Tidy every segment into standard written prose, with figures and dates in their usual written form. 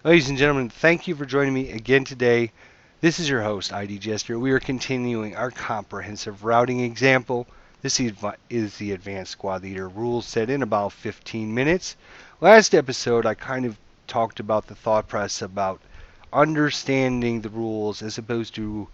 Ladies and gentlemen, thank you for joining me again today. This is your host, ID Jester. We are continuing our comprehensive routing example. This is the Advanced Squad Leader rules set in about 15 minutes. Last episode, I kind of talked about the thought process about understanding the rules as opposed to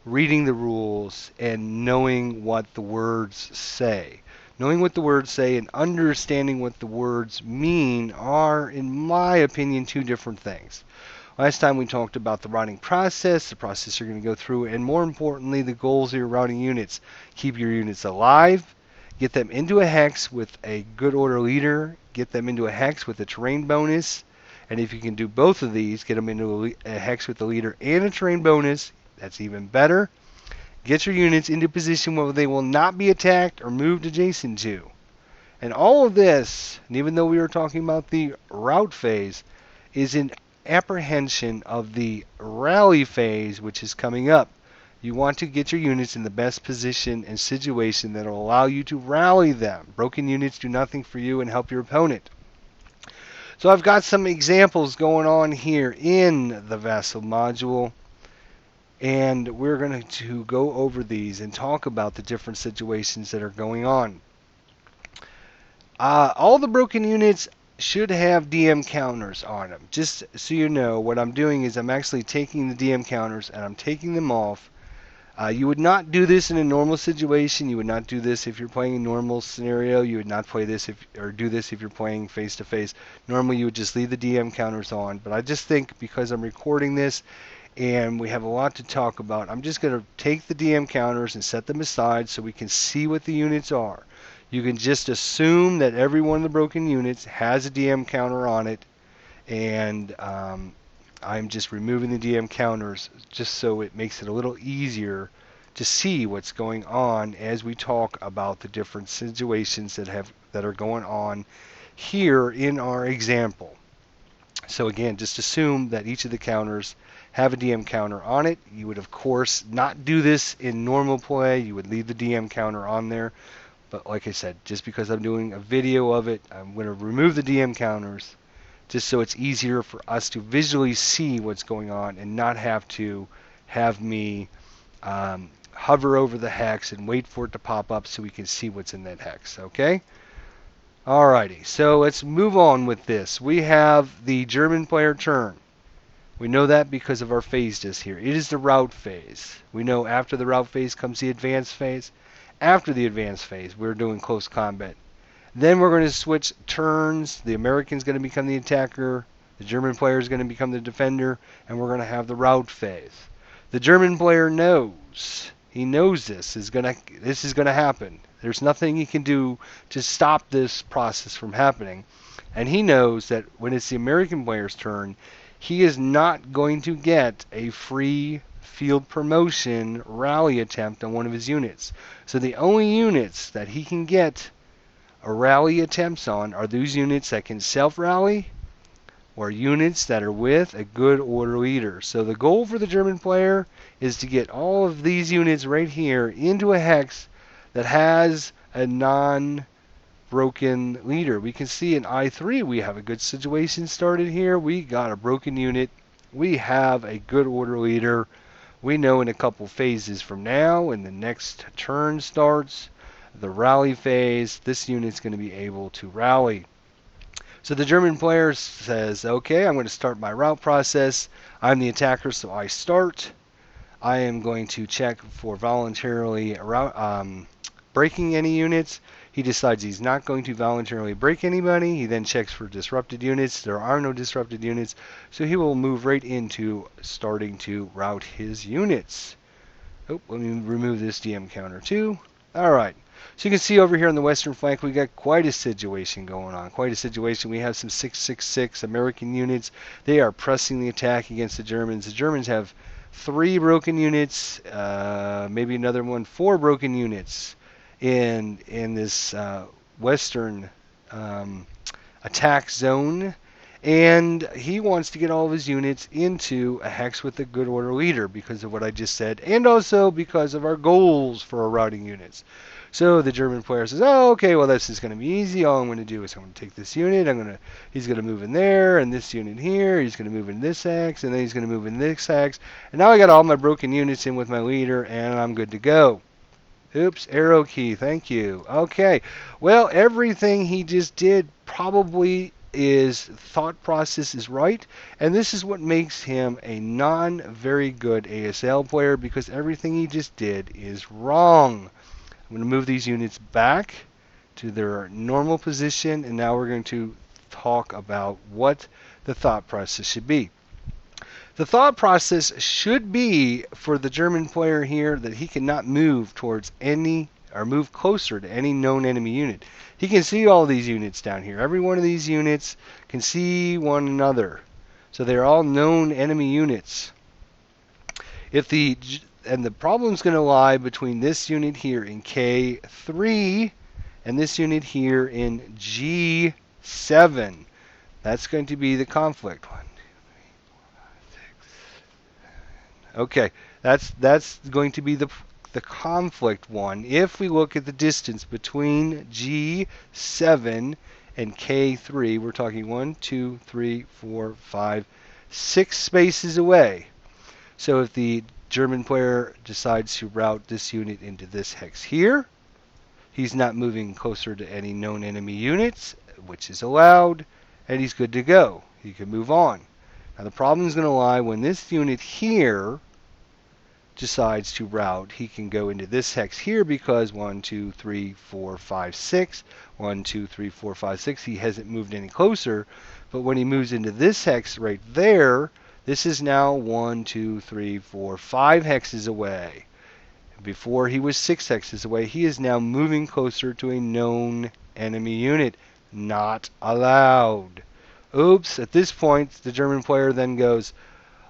reading the rules and knowing what the words say. Knowing what the words say and understanding what the words mean are, in my opinion, two different things. Last time we talked about the routing process, the process you're going to go through, and more importantly, the goals of your routing units. Keep your units alive, get them into a hex with a good order leader, get them into a hex with a terrain bonus, and if you can do both of these, get them into a hex with a leader and a terrain bonus, that's even better. Get your units into a position where they will not be attacked or moved adjacent to. And all of this, and even though we were talking about the rout phase, is in apprehension of the rally phase, which is coming up. You want to get your units in the best position and situation that will allow you to rally them. Broken units do nothing for you and help your opponent. So I've got some examples going on here in the Vassal module. And we're going to go over these and talk about the different situations that are going on. All the broken units should have DM counters on them. Just so you know, what I'm doing is I'm actually taking the DM counters and I'm taking them off. You would not do this in a normal situation. You would not do this if you're playing a normal scenario. You would not play this or do this if you're playing face to face. Normally you would just leave the DM counters on. But I just think because I'm recording this and we have a lot to talk about, I'm just going to take the DM counters and set them aside so we can see what the units are. You can just assume that every one of the broken units has a DM counter on it, and I'm just removing the DM counters just so it makes it a little easier to see what's going on as we talk about the different situations that are going on here in our example. So again, just assume that each of the counters have a DM counter on it. You would, of course, not do this in normal play. You would leave the DM counter on there. But like I said, just because I'm doing a video of it, I'm going to remove the DM counters just so it's easier for us to visually see what's going on and not have to have me hover over the hex and wait for it to pop up so we can see what's in that hex. Okay? Alrighty, so let's move on with this. We have the German player turn. We know that because of our phase disk here. It is the rout phase. We know after the rout phase comes the advanced phase. After the advanced phase, we're doing close combat. Then we're going to switch turns. The American's going to become the attacker. The German player is going to become the defender. And we're going to have the rout phase. The German player knows. He knows this is going to happen. There's nothing he can do to stop this process from happening. And he knows that when it's the American player's turn, he is not going to get a free field promotion rally attempt on one of his units. So the only units that he can get a rally attempts on are those units that can self-rally or units that are with a good order leader. So the goal for the German player is to get all of these units right here into a hex that has a non-broken leader. We can see in I3 we have a good situation started here. We got a broken unit. We have a good order leader. We know in a couple phases from now, when the next turn starts, the rally phase, this unit's going to be able to rally. So the German player says, okay, I'm going to start my rout process. I'm the attacker, so I start. I am going to check for voluntarily breaking any units. He decides he's not going to voluntarily break anybody. He then checks for disrupted units. There are no disrupted units, so he will move right into starting to rout his units. Oh, let me remove this DM counter too. All right. So you can see over here on the western flank, we got quite a situation going on. Quite a situation. We have some 666 American units. They are pressing the attack against the Germans. The Germans have 3 broken units, maybe another one, 4 broken units in this western attack zone. And he wants to get all of his units into a hex with a good order leader because of what I just said, and also because of our goals for our routing units. So the German player says, "Oh, okay, well this is going to be easy. All I'm going to do is I'm going to take this unit. He's going to move in there, and this unit here. He's going to move in this hex, and then he's going to move in this hex. And now I got all my broken units in with my leader, and I'm good to go." Oops, arrow key, thank you. Okay, well, everything he just did probably his thought process is right, and this is what makes him a non-very good ASL player, because everything he just did is wrong. I'm going to move these units back to their normal position, and now we're going to talk about what the thought process should be. The thought process should be for the German player here that he cannot move towards any or move closer to any known enemy unit. He can see all these units down here. Every one of these units can see one another. So they're all known enemy units. And the problem's going to lie between this unit here in K3 and this unit here in G7. That's going to be the conflict one. Okay, that's going to be the conflict one. If we look at the distance between G7 and K3, we're talking 1, 2, 3, 4, 5, 6 spaces away. So if the German player decides to route this unit into this hex here, he's not moving closer to any known enemy units, which is allowed, and he's good to go. He can move on. Now the problem is going to lie when this unit here decides to route. He can go into this hex here because 1, 2, 3, 4, 5, 6. 1, 2, 3, 4, 5, 6. He hasn't moved any closer. But when he moves into this hex right there, this is now 1, 2, 3, 4, 5 hexes away. Before he was 6 hexes away. He is now moving closer to a known enemy unit. Not allowed. Oops, at this point, the German player then goes,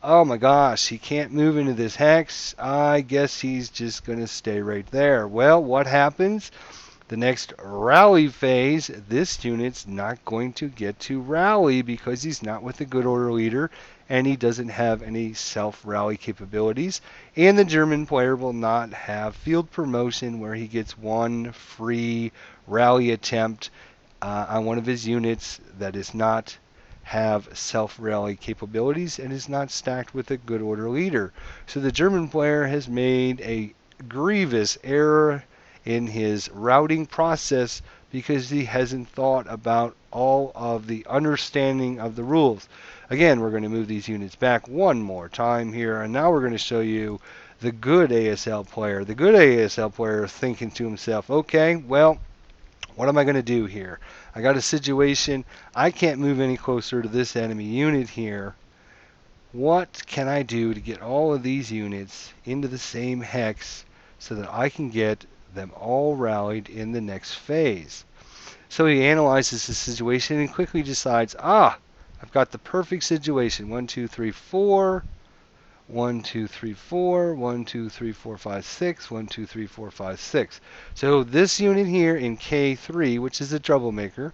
"Oh my gosh, he can't move into this hex. I guess he's just going to stay right there." Well, what happens? The next rally phase, this unit's not going to get to rally because he's not with the good order leader and he doesn't have any self-rally capabilities. And the German player will not have field promotion where he gets one free rally attempt on one of his units that is not have self-rally capabilities and is not stacked with a good order leader. So the German player has made a grievous error in his routing process because he hasn't thought about all of the understanding of the rules. Again, we're going to move these units back one more time here, and now we're going to show you the good ASL player. The good ASL player is thinking to himself, okay, well, what am I going to do here? I got a situation. I can't move any closer to this enemy unit here. What can I do to get all of these units into the same hex so that I can get them all rallied in the next phase? So he analyzes the situation and quickly decides, I've got the perfect situation. 1, 2, 3, 4. 1, 2, 3, 4, 1, 2, 3, 4, 5, 6, 1, 2, 3, 4, 5, 6. So this unit here in K3, which is a troublemaker,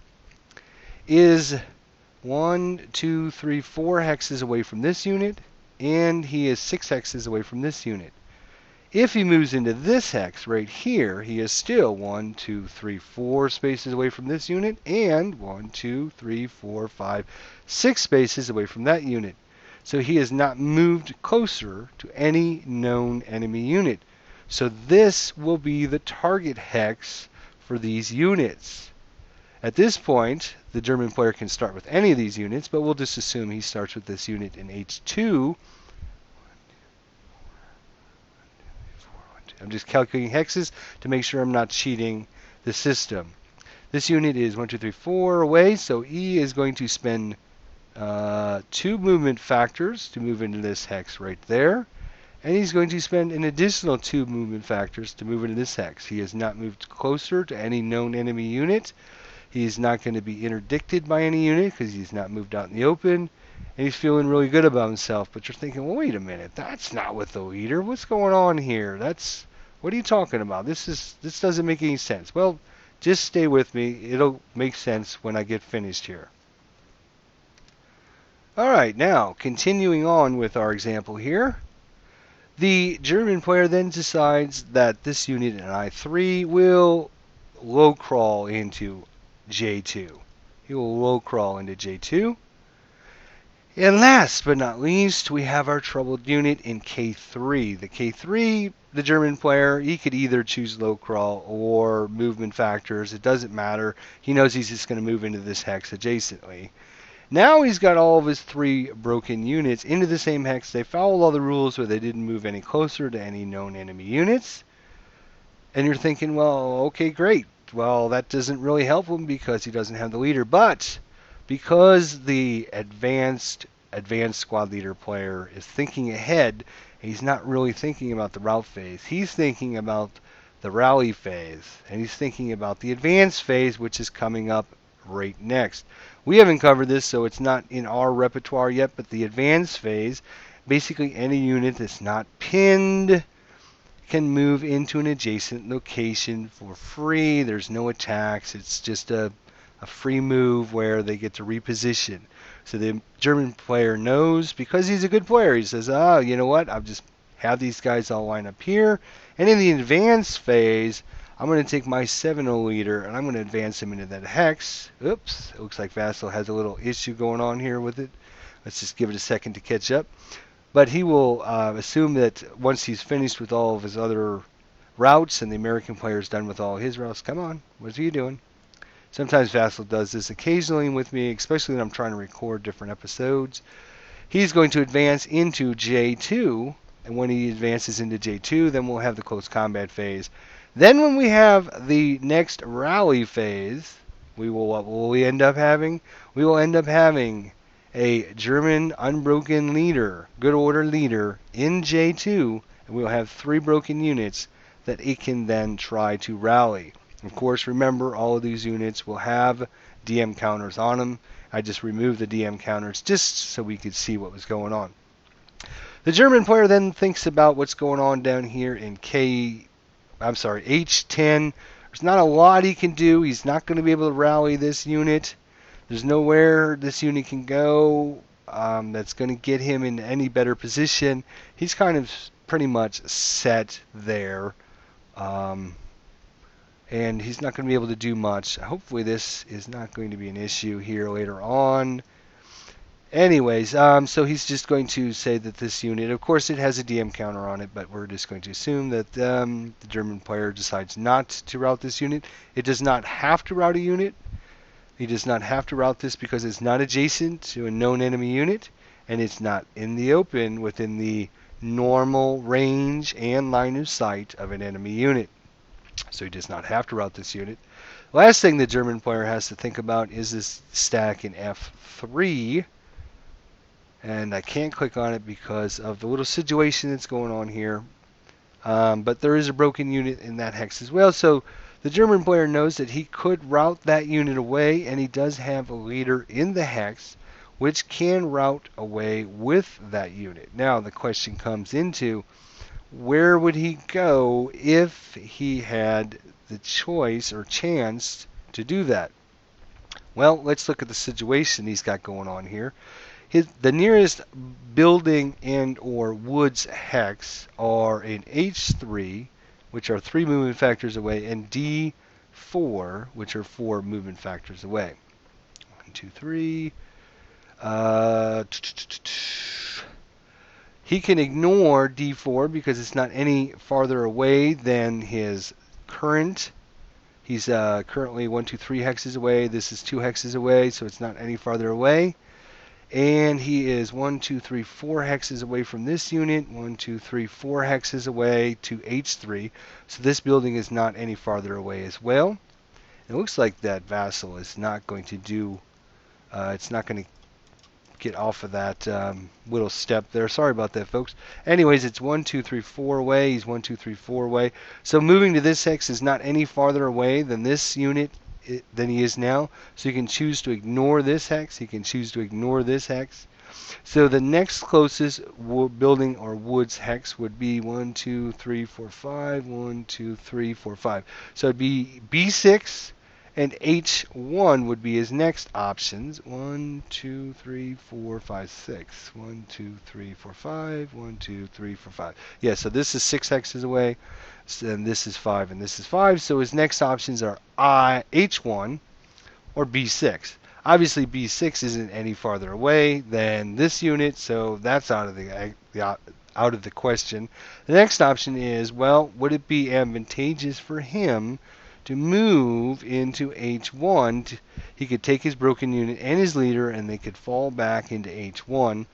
is 1, 2, 3, 4 hexes away from this unit, and he is 6 hexes away from this unit. If he moves into this hex right here, he is still 1, 2, 3, 4 spaces away from this unit, and 1, 2, 3, 4, 5, 6 spaces away from that unit. So he has not moved closer to any known enemy unit. So this will be the target hex for these units. At this point, the German player can start with any of these units, but we'll just assume he starts with this unit in H2. I'm just calculating hexes to make sure I'm not cheating the system. This unit is 1, 2, 3, 4 away, so E is going to spend 2 movement factors to move into this hex right there. And he's going to spend an additional 2 movement factors to move into this hex. He has not moved closer to any known enemy unit. He's not going to be interdicted by any unit because he's not moved out in the open. And he's feeling really good about himself. But you're thinking, well, wait a minute. That's not with the leader. What's going on here? What are you talking about? This doesn't make any sense. Well, just stay with me. It'll make sense when I get finished here. All right, now continuing on with our example here. The German player then decides that this unit in I3 will low crawl into J2. He will low crawl into J2. And last but not least, we have our troubled unit in K3. The K3, the German player, he could either choose low crawl or movement factors. It doesn't matter. He knows he's just going to move into this hex adjacently. Now he's got all of his 3 broken units into the same hex. They followed all the rules where they didn't move any closer to any known enemy units. And you're thinking, well, okay, great. Well, that doesn't really help him because he doesn't have the leader. But because the advanced squad leader player is thinking ahead, he's not really thinking about the route phase. He's thinking about the rally phase, and he's thinking about the advanced phase, which is coming up right next. We haven't covered this, so it's not in our repertoire yet, but the advanced phase, basically any unit that's not pinned can move into an adjacent location for free. There's no attacks. It's just a free move where they get to reposition. So the German player knows, because he's a good player, he says, oh, you know what? I'll just have these guys all line up here. And in the advanced phase, I'm going to take my 7-0 leader and I'm going to advance him into that hex. Oops, it looks like Vassal has a little issue going on here with it. Let's just give it a second to catch up. But he will assume that once he's finished with all of his other routes and the American player's done with all his routes, come on, what are you doing? Sometimes Vassal does this occasionally with me, especially when I'm trying to record different episodes. He's going to advance into J2, and when he advances into J2, then we'll have the close combat phase. Then when we have the next rally phase, what will we end up having? We will end up having a German unbroken leader, good order leader in J2, and we'll have 3 broken units that it can then try to rally. Of course, remember, all of these units will have DM counters on them. I just removed the DM counters just so we could see what was going on. The German player then thinks about what's going on down here in H10. There's not a lot he can do. He's not going to be able to rally this unit. There's nowhere this unit can go that's going to get him in any better position. He's kind of pretty much set there. And he's not going to be able to do much. Hopefully this is not going to be an issue here later on. Anyways, so he's just going to say that this unit, of course it has a DM counter on it, but we're just going to assume that the German player decides not to route this unit. It does not have to route a unit. He does not have to route this because it's not adjacent to a known enemy unit, and it's not in the open within the normal range and line of sight of an enemy unit. So he does not have to route this unit. Last thing the German player has to think about is this stack in F3. And I can't click on it because of the little situation that's going on here. But there is a broken unit in that hex as well. So the German player knows that he could route that unit away, and he does have a leader in the hex which can route away with that unit. Now the question comes into, where would he go if he had the choice or chance to do that? Well, let's look at the situation he's got going on here. The nearest building and or woods hex are in H3, which are 3 movement factors away, and D4, which are 4 movement factors away. 1, 2, 3. He can ignore D4 because it's not any farther away than his current. He's currently 1, 2, 3 hexes away. This is 2 hexes away, so it's not any farther away. And he is 1, 2, 3, 4 hexes away from this unit. 1, 2, 3, 4 hexes away to H3. So this building is not any farther away as well. It looks like that Vassal is not going to do. It's not going to get off of that little step there. Sorry about that, folks. Anyways, it's 1, 2, 3, 4 away. He's 1, 2, 3, 4 away. So moving to this hex is not any farther away than this unit than he is now. So you can choose to ignore this hex. He can choose to ignore this hex. So the next closest building or woods hex would be 1, 2, 3, 4, 5. 1, 2, 3, 4, 5. So it'd be B6 And H1 would be his next options. 1, 2, 3, 4, 5, 6. 1, 2, 3, 4, 5. 1, 2, 3, 4, 5. Yeah, so this is 6 hexes away, and this is 5, and this is 5. So his next options are H1 or B6. Obviously, B6 isn't any farther away than this unit, so that's out of the question. The next option is, well, would it be advantageous for him to move into H1? He could take his broken unit and his leader, and they could fall back into H1.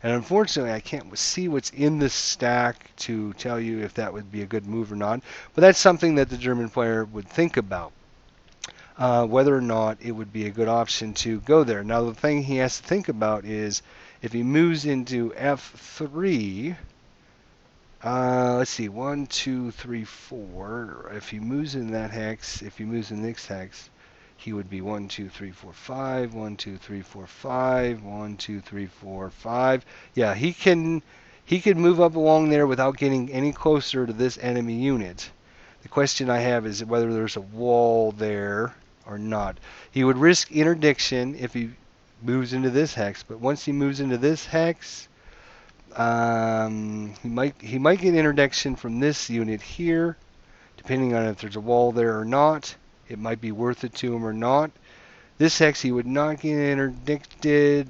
And unfortunately, I can't see what's in the stack to tell you if that would be a good move or not. But that's something that the German player would think about. Whether or not it would be a good option to go there. Now, the thing he has to think about is if he moves into F3, let's see, 1, 2, 3, 4. If he moves in that hex, if he moves in the next hex, he would be 1, 2, 3, 4, 5, 1, 2, 3, 4, 5, 1, 2, 3, 4, 5. Yeah, he can move up along there without getting any closer to this enemy unit. The question I have is whether there's a wall there or not. He would risk interdiction if he moves into this hex, but once he moves into this hex, he might get interdiction from this unit here, depending on if there's a wall there or not. It might be worth it to him or not. This hex he would not get interdicted.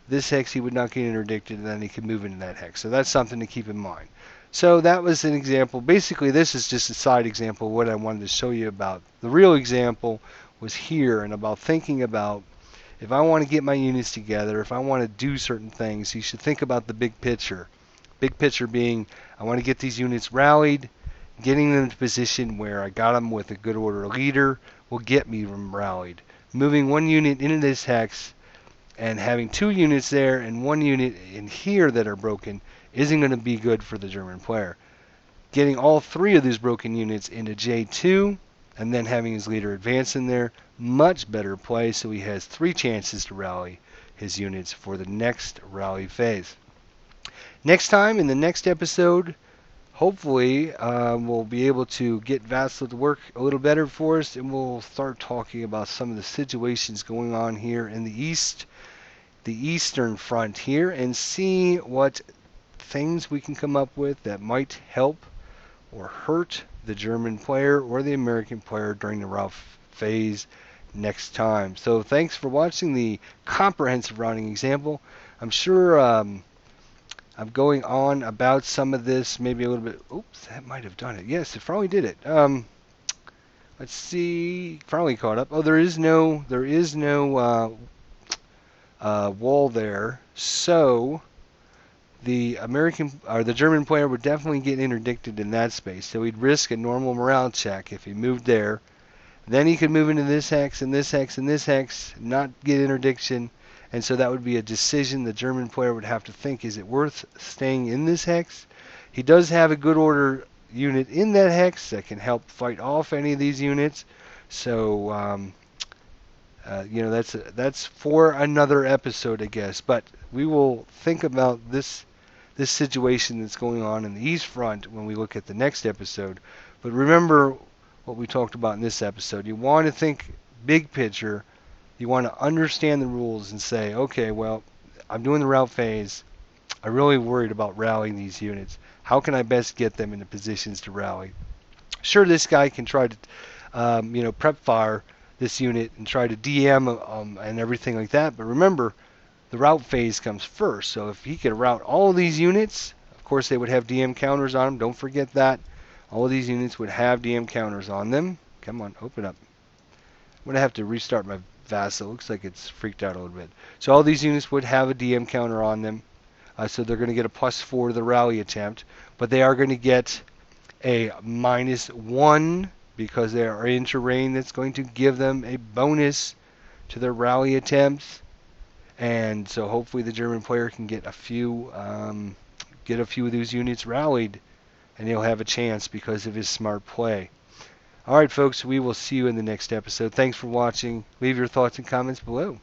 This hex he would not get interdicted, and then he could move into that hex. So that's something to keep in mind. So that was an example. Basically, this is just a side example of what I wanted to show you about. The real example was here, and about thinking about if I want to get my units together, if I want to do certain things, you should think about the big picture. Big picture being, I want to get these units rallied. Getting them to position where I got them with a good order leader will get me them rallied. Moving one unit into this hex and having 2 units there and 1 unit in here that are broken isn't going to be good for the German player. Getting all 3 of these broken units into J2 and then having his leader advance in there, much better play, so he has 3 chances to rally his units for the next rally phase. Next time, in the next episode, hopefully we'll be able to get Vassal to work a little better for us, and we'll start talking about some of the situations going on here in the East, the Eastern Front here, and see what things we can come up with that might help or hurt the German player or the American player during the Rout phase next time. So thanks for watching the comprehensive routing example. I'm sure I'm going on about some of this, maybe a little bit. Oops, that might have done it. Yes, it probably did it. Let's see. Finally caught up. Oh, there is no wall there. So the American or the German player would definitely get interdicted in that space. So he'd risk a normal morale check if he moved there. Then he could move into this hex and this hex and this hex, not get interdiction. And so that would be a decision the German player would have to think, is it worth staying in this hex? He does have a good order unit in that hex that can help fight off any of these units. So, that's for another episode, I guess. But we will think about this situation that's going on in the East Front when we look at the next episode. But remember what we talked about in this episode. You want to think big picture. You want to understand the rules and say, okay, well, I'm doing the route phase. I'm really worried about rallying these units. How can I best get them into positions to rally? Sure, this guy can try to, prep fire this unit and try to DM and everything like that. But remember, the route phase comes first. So if he could route all of these units, of course they would have DM counters on them. Don't forget that. All of these units would have DM counters on them. Come on, open up. I'm going to have to restart my Vassal. Looks like it's freaked out a little bit. So all these units would have a DM counter on them. So they're going to get a +4 to the rally attempt. But they are going to get a -1 because they are in terrain that's going to give them a bonus to their rally attempts. And so hopefully the German player can get a few of these units rallied, and he'll have a chance because of his smart play. All right, folks, we will see you in the next episode. Thanks for watching. Leave your thoughts and comments below.